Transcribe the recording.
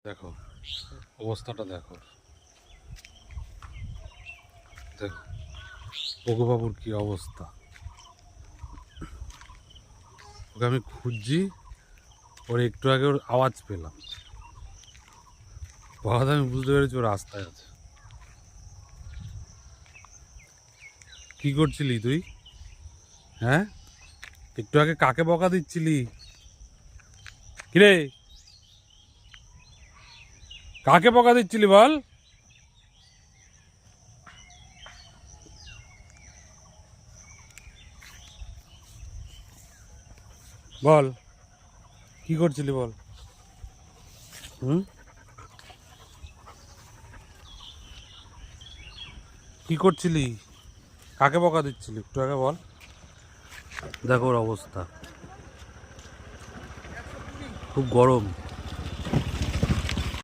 দেখো অবস্থাটা, দেখো দেখো পগুবাবুর কি অবস্থা। ওকে আমি খুঁজছি, ওর একটু আগে ওর আওয়াজ পেলাম, বাদ আমি বুঝতে পেরেছি ও রাস্তায় আছে। কি করছিলি তুই? হ্যাঁ, একটু আগে কাকে বকা দিচ্ছিলি? কিরে, কাকে বকা দিচ্ছিলি বল? বল কি করছিলি বল। হুম, কি করছিলি? কাকে বকা দিচ্ছিলি একটু আগে বল। দেখো ওর অবস্থা, খুব গরম।